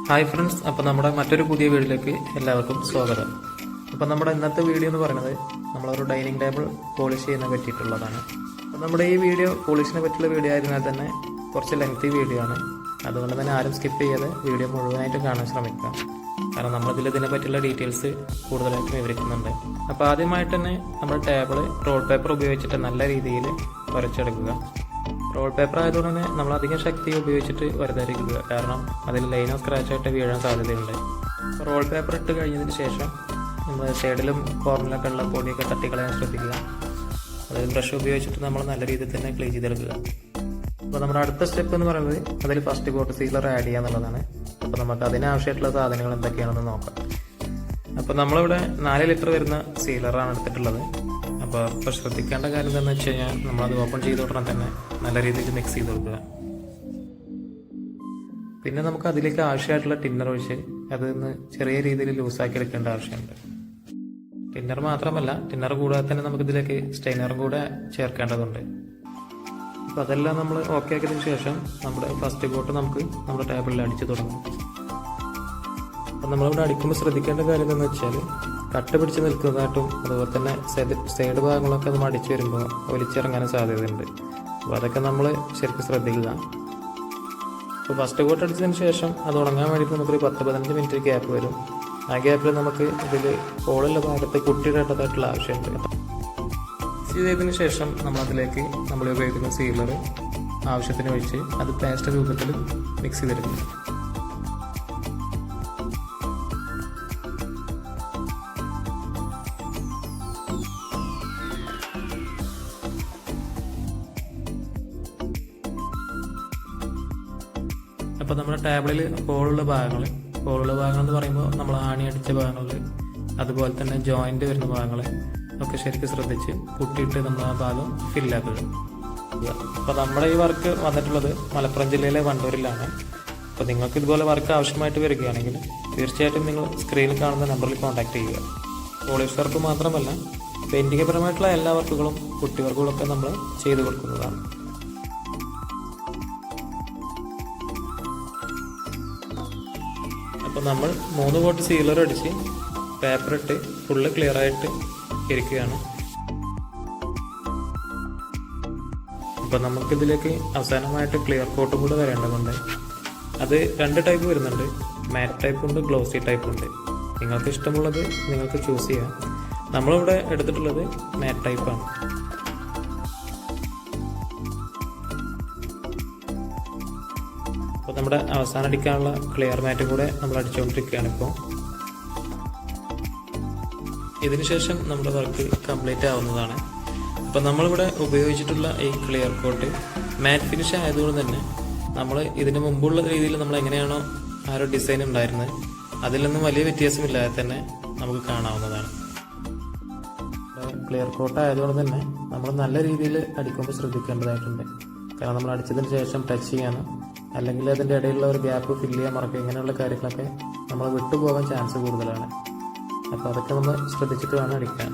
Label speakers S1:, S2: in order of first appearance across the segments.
S1: Hi friends, അപ്പോൾ നമ്മുടെ മറ്റൊരു പുതിയ വീഡിയോയിലേക്ക് എല്ലാവർക്കും സ്വാഗതം. അപ്പോൾ നമ്മുടെ ഇന്നത്തെ വീഡിയോ എന്ന് പറയുന്നത് നമ്മളൊരു ഡൈനിങ് ടേബിൾ പോളിഷ് ചെയ്യുന്നതിനെ പറ്റിയിട്ടുള്ളതാണ്. അപ്പോൾ നമ്മുടെ ഈ വീഡിയോ പോളിഷിനെ പറ്റിയുള്ള വീഡിയോ ആയിരുന്നാൽ തന്നെ കുറച്ച് ലെങ്തി വീഡിയോ ആണ്. അതുകൊണ്ട് തന്നെ ആരും സ്കിപ്പ് ചെയ്യാതെ വീഡിയോ മുഴുവനായിട്ട് കാണാൻ ശ്രമിക്കുക. കാരണം നമ്മളിതിൽ ഇതിനെ പറ്റിയുള്ള ഡീറ്റെയിൽസ് കൂടുതലായിട്ട് വിവരിക്കുന്നുണ്ട്. അപ്പോൾ ആദ്യമായിട്ട് തന്നെ നമ്മുടെ ടേബിൾ റോൾ പേപ്പർ ഉപയോഗിച്ചിട്ട് നല്ല രീതിയിൽ ഉരച്ചെടുക്കുക. റോൾ പേപ്പർ ആയതുകൊണ്ട് തന്നെ നമ്മൾ അധികം ശക്തി ഉപയോഗിച്ചിട്ട് വരതായിരിക്കുക, കാരണം അതിൽ ലൈനോ സ്ക്രാച്ചായിട്ട് വീഴാൻ സാധ്യതയുണ്ട്. റോൾ പേപ്പർ ഇട്ട് കഴിഞ്ഞതിന് ശേഷം നമ്മൾ സൈഡിലും കോർണറിലൊക്കെ ഉള്ള പൊടിയൊക്കെ തട്ടിക്കളയാൻ ശ്രദ്ധിക്കുക. അതായത് ബ്രഷ് ഉപയോഗിച്ചിട്ട് നമ്മൾ നല്ല രീതിയിൽ തന്നെ ക്ലീൻ ചെയ്തെടുക്കുക. അപ്പോൾ നമ്മുടെ അടുത്ത സ്റ്റെപ്പ് എന്ന് പറയുന്നത് അതിൽ ഫസ്റ്റ് കോട്ട് സീലർ ആഡ് ചെയ്യുക എന്നുള്ളതാണ്. അപ്പോൾ നമുക്ക് അതിനാവശ്യമായിട്ടുള്ള സാധനങ്ങൾ എന്തൊക്കെയാണെന്ന് നോക്കാം. അപ്പോൾ നമ്മളിവിടെ 4 ലിറ്റർ വരുന്ന സീലറാണ് എടുത്തിട്ടുള്ളത്. അപ്പോൾ ശ്രദ്ധിക്കേണ്ട കാര്യം എന്താണെന്ന് വെച്ച് കഴിഞ്ഞാൽ നമ്മളത് ഓപ്പൺ ചെയ്ത് ഉടനെ തന്നെ നല്ല രീതിയിൽ മിക്സ് ചെയ്ത് കൊടുക്കുക. പിന്നെ നമുക്ക് അതിലേക്ക് ആവശ്യമായിട്ടുള്ള ടിന്നർ ഒഴിച്ച് അതൊന്ന് ചെറിയ രീതിയിൽ ലൂസാക്കി എടുക്കേണ്ട ആവശ്യമുണ്ട്. ടിന്നർ മാത്രമല്ല, ടിന്നർ കൂടാതെ തന്നെ നമുക്കിതിലേക്ക് സ്റ്റെയിനറും കൂടെ ചേർക്കേണ്ടതുണ്ട്. അപ്പോൾ അതെല്ലാം നമ്മൾ ഓക്കെ ആക്കിയതിന് ശേഷം നമ്മുടെ ഫസ്റ്റ് കോട്ട് നമുക്ക് നമ്മുടെ ടേബിളിൽ അടിച്ച് തുടങ്ങും. അപ്പം നമ്മളിവിടെ അടിക്കുമ്പോൾ ശ്രദ്ധിക്കേണ്ട കാര്യം എന്താണെന്ന് വെച്ചാൽ കട്ട പിടിച്ച് നിൽക്കുന്നതായിട്ടും അതുപോലെ തന്നെ സൈഡ് ഭാഗങ്ങളൊക്കെ നമ്മൾ അടിച്ചു വരുമ്പോൾ ഒലിച്ചിറങ്ങാനും സാധ്യതയുണ്ട്. അപ്പോൾ അതൊക്കെ നമ്മൾ ശരിക്കും ശ്രദ്ധിക്കുക. അപ്പോൾ ഫസ്റ്റ് കോട്ട് അടിച്ചതിന് ശേഷം അത് ഉണങ്ങാൻ വേണ്ടിയിട്ട് നമുക്കൊരു 10-15 മിനിറ്റ് ഗ്യാപ്പ് വരും. ആ ഗ്യാപ്പിൽ നമുക്ക് ഇതിൽ ഹോളുള്ള ഭാഗത്ത് കുട്ടിയിടേണ്ടതായിട്ടുള്ള ആവശ്യമുണ്ട്. മിക്സ് ചെയ്തതിന് ശേഷം നമ്മളതിലേക്ക് നമ്മൾ ഉപയോഗിക്കുന്ന സീലർ ആവശ്യത്തിന് ഒഴിച്ച് അത് പേസ്റ്റ് രൂപത്തിൽ മിക്സ് ചെയ്തെടുക്കും. അപ്പോൾ നമ്മുടെ ടേബിളിൽ ഹോളുള്ള ഭാഗങ്ങൾ എന്ന് പറയുമ്പോൾ നമ്മൾ ആണി അടിച്ച ഭാഗങ്ങളിൽ അതുപോലെ തന്നെ ജോയിൻ്റ് വരുന്ന ഭാഗങ്ങൾ ഒക്കെ ശരിക്കും ശ്രദ്ധിച്ച് കുട്ടിയിട്ട് നമ്മൾ ആ ഭാഗം ഫില്ലാക്കുക. അപ്പോൾ നമ്മുടെ ഈ വർക്ക് വന്നിട്ടുള്ളത് മലപ്പുറം ജില്ലയിലെ വണ്ടൂരിലാണ്. അപ്പോൾ നിങ്ങൾക്ക് ഇതുപോലെ വർക്ക് ആവശ്യമായിട്ട് വരികയാണെങ്കിൽ തീർച്ചയായിട്ടും നിങ്ങൾ സ്ക്രീനിൽ കാണുന്ന നമ്പറിൽ കോൺടാക്ട് ചെയ്യുക. പോളിഷ് വർക്ക് മാത്രമല്ല, പെയിൻറ്റിംഗ് പരമായിട്ടുള്ള എല്ലാ വർക്കുകളും കുട്ടി വർക്കുകളൊക്കെ നമ്മൾ ചെയ്തു കൊടുക്കുന്നതാണ്. അപ്പോൾ നമ്മൾ 3 കോട്ട് സീലർ അടിച്ച് പേപ്പർ ഇട്ട് ഫുള്ള് ക്ലിയർ ആയിട്ട് ഇരിക്കുകയാണ്. അപ്പോൾ നമുക്കിതിലേക്ക് അവസാനമായിട്ട് ക്ലിയർ കോട്ടും കൂടെ വരേണ്ടതുണ്ട്. അത് 2 ടൈപ്പ് വരുന്നുണ്ട്, മാറ്റ് ടൈപ്പ് ഉണ്ട്, ഗ്ലോസി ടൈപ്പ് ഉണ്ട്. നിങ്ങൾക്ക് ഇഷ്ടമുള്ളത് നിങ്ങൾക്ക് ചൂസ് ചെയ്യാം. നമ്മളിവിടെ എടുത്തിട്ടുള്ളത് മാറ്റ് ടൈപ്പാണ്. അപ്പോൾ നമ്മുടെ അവസാനം അടിക്കാനുള്ള ക്ലിയർ മാറ്റും കൂടെ നമ്മൾ അടിച്ചുകൊണ്ടിരിക്കുകയാണ് ഇപ്പോൾ. ഇതിനുശേഷം നമ്മുടെ വർക്ക് കംപ്ലീറ്റ് ആവുന്നതാണ്. അപ്പോൾ നമ്മളിവിടെ ഉപയോഗിച്ചിട്ടുള്ള ഈ ക്ലിയർ കോട്ട് മാറ്റ് ഫിനിഷ് ആയതുകൊണ്ട് തന്നെ നമ്മൾ ഇതിന് മുമ്പുള്ള രീതിയിൽ നമ്മൾ എങ്ങനെയാണോ ആ ഒരു ഡിസൈൻ ഉണ്ടായിരുന്നത് അതിൽ നിന്നും വലിയ വ്യത്യാസമില്ലാതെ തന്നെ നമുക്ക് കാണാവുന്നതാണ്. ക്ലിയർ കോട്ട് ആയതുകൊണ്ട് തന്നെ നമ്മൾ നല്ല രീതിയിൽ അടിക്കുമ്പോൾ ശ്രദ്ധിക്കേണ്ടതായിട്ടുണ്ട്. കാരണം നമ്മൾ അടിച്ചതിന് ശേഷം ടച്ച് ചെയ്യാനും അല്ലെങ്കിൽ അതിൻ്റെ ഇടയിലുള്ള ഒരു ഗ്യാപ്പ് ഫില്ല് ചെയ്യാൻ മറക്കുക, ഇങ്ങനെയുള്ള കാര്യങ്ങളൊക്കെ നമ്മൾ വിട്ടുപോകാൻ ചാൻസ് കൂടുതലാണ്. അപ്പോൾ അതൊക്കെ നമ്മൾ ശ്രദ്ധിച്ചിട്ട് വേണം അടിക്കാൻ.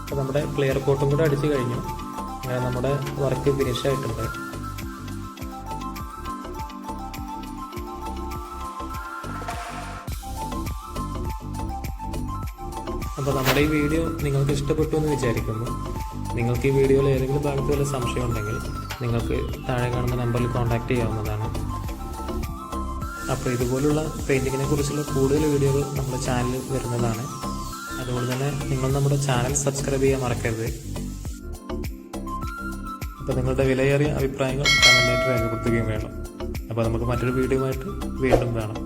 S1: അപ്പോൾ നമ്മുടെ ക്ലിയർ കോട്ടും കൂടെ അടിച്ച് കഴിഞ്ഞു. അങ്ങനെ നമ്മുടെ വർക്ക് ഫിനിഷ് ആയിട്ടുണ്ട്. അപ്പോൾ നമ്മുടെ ഈ വീഡിയോ നിങ്ങൾക്ക് ഇഷ്ടപ്പെട്ടു എന്ന് വിചാരിക്കുന്നു. നിങ്ങൾക്ക് ഈ വീഡിയോയിൽ ഏതെങ്കിലും ഭാഗത്ത് വല്ല സംശയം ഉണ്ടെങ്കിൽ നിങ്ങൾക്ക് താഴെ കാണുന്ന നമ്പറിൽ കോൺടാക്ട് ചെയ്യാവുന്നതാണ്. അപ്പോൾ ഇതുപോലുള്ള പെയിൻറ്റിങ്ങിനെ കുറിച്ചുള്ള കൂടുതൽ വീഡിയോകൾ നമ്മുടെ ചാനലിൽ വരുന്നതാണ്. അതുകൊണ്ട് തന്നെ നിങ്ങൾ നമ്മുടെ ചാനൽ സബ്സ്ക്രൈബ് ചെയ്യാൻ മറക്കരുത്. അപ്പോൾ നിങ്ങളുടെ വിലയേറിയ അഭിപ്രായങ്ങൾ കമൻറ്റായിട്ട് രേഖപ്പെടുത്തുകയും വേണം. അപ്പോൾ നമുക്ക് മറ്റൊരു വീഡിയോയുമായിട്ട് വീണ്ടും കാണാം.